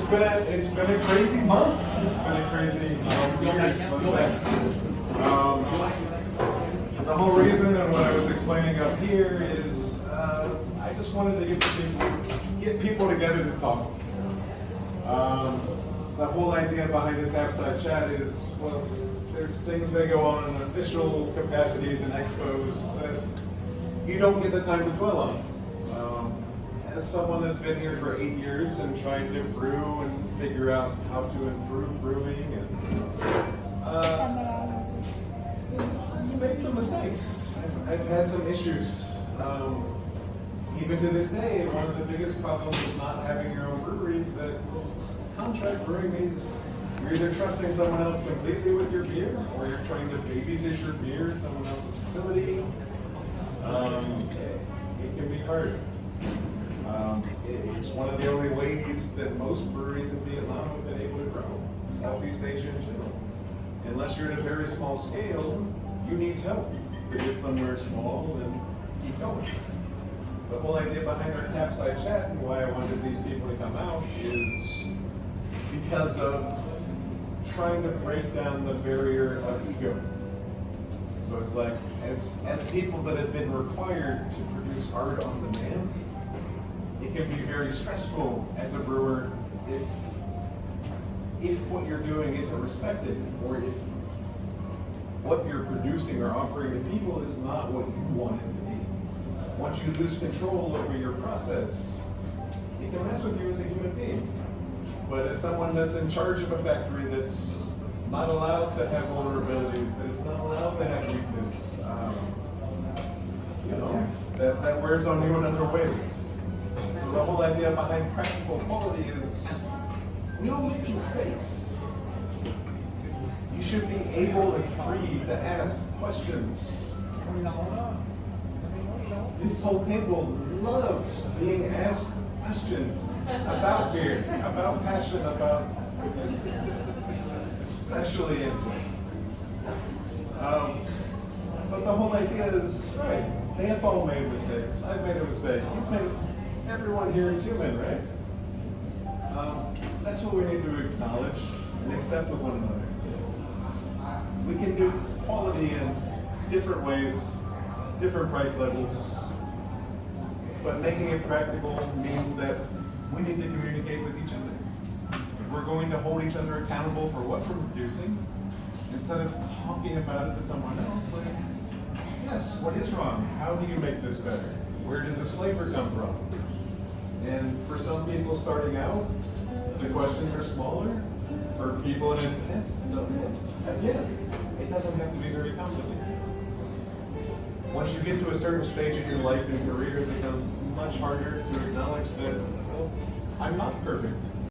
it's been a crazy month. It's been a crazy years, let's say. The whole reason and what I was explaining up here is I just wanted to get people together to talk. The whole idea behind the Tapside chat is, well, there's things that go on in official capacities and expos that you don't get the time to dwell on. As someone that's been here for 8 years and trying to brew and figure out how to improve brewing, and you made some mistakes. I've had some issues. Even to this day, one of the biggest problems with not having your own brewery is that contract brewing means you're either trusting someone else completely with your beer, or you're trying to babysit your beer at someone else's facility. It can be hard. It's one of the only ways that most breweries in Vietnam have been able to grow. Southeast Asia in general. Unless you're at a very small scale, you need help to get somewhere small and keep going. The whole idea behind our Tapside chat and why I wanted these people to come out is because of trying to break down the barrier of ego. So it's like, as people that have been required to produce art on demand, it can be very stressful as a brewer if what you're doing isn't respected, or if what you're producing or offering to people is not what you want it to be. Once you lose control over your process, it can mess with you as a human being. But as someone that's in charge of a factory that's not allowed to have vulnerabilities, that is not allowed to have weakness, that wears on you in other ways. So the whole idea behind practical quality is we all make mistakes. You should be able and free to ask questions. This whole table loves being asked questions about beer, about passion, about especially input. But the whole idea is, right, they have all made mistakes. I've made a mistake. You've made, everyone here is human, right? That's what we need to acknowledge and accept with one another. We can do quality in different ways, different price levels, but making it practical means that we need to communicate with each other. If we're going to hold each other accountable for what we're producing, instead of talking about it to someone else, like, yes, what is wrong? How do you make this better? Where does this flavor come from? And for some people starting out, the questions are smaller. For people in advance, again, it doesn't have to be very complicated. Once you get to a certain stage in your life and career, it becomes much harder to acknowledge that, well, I'm not perfect.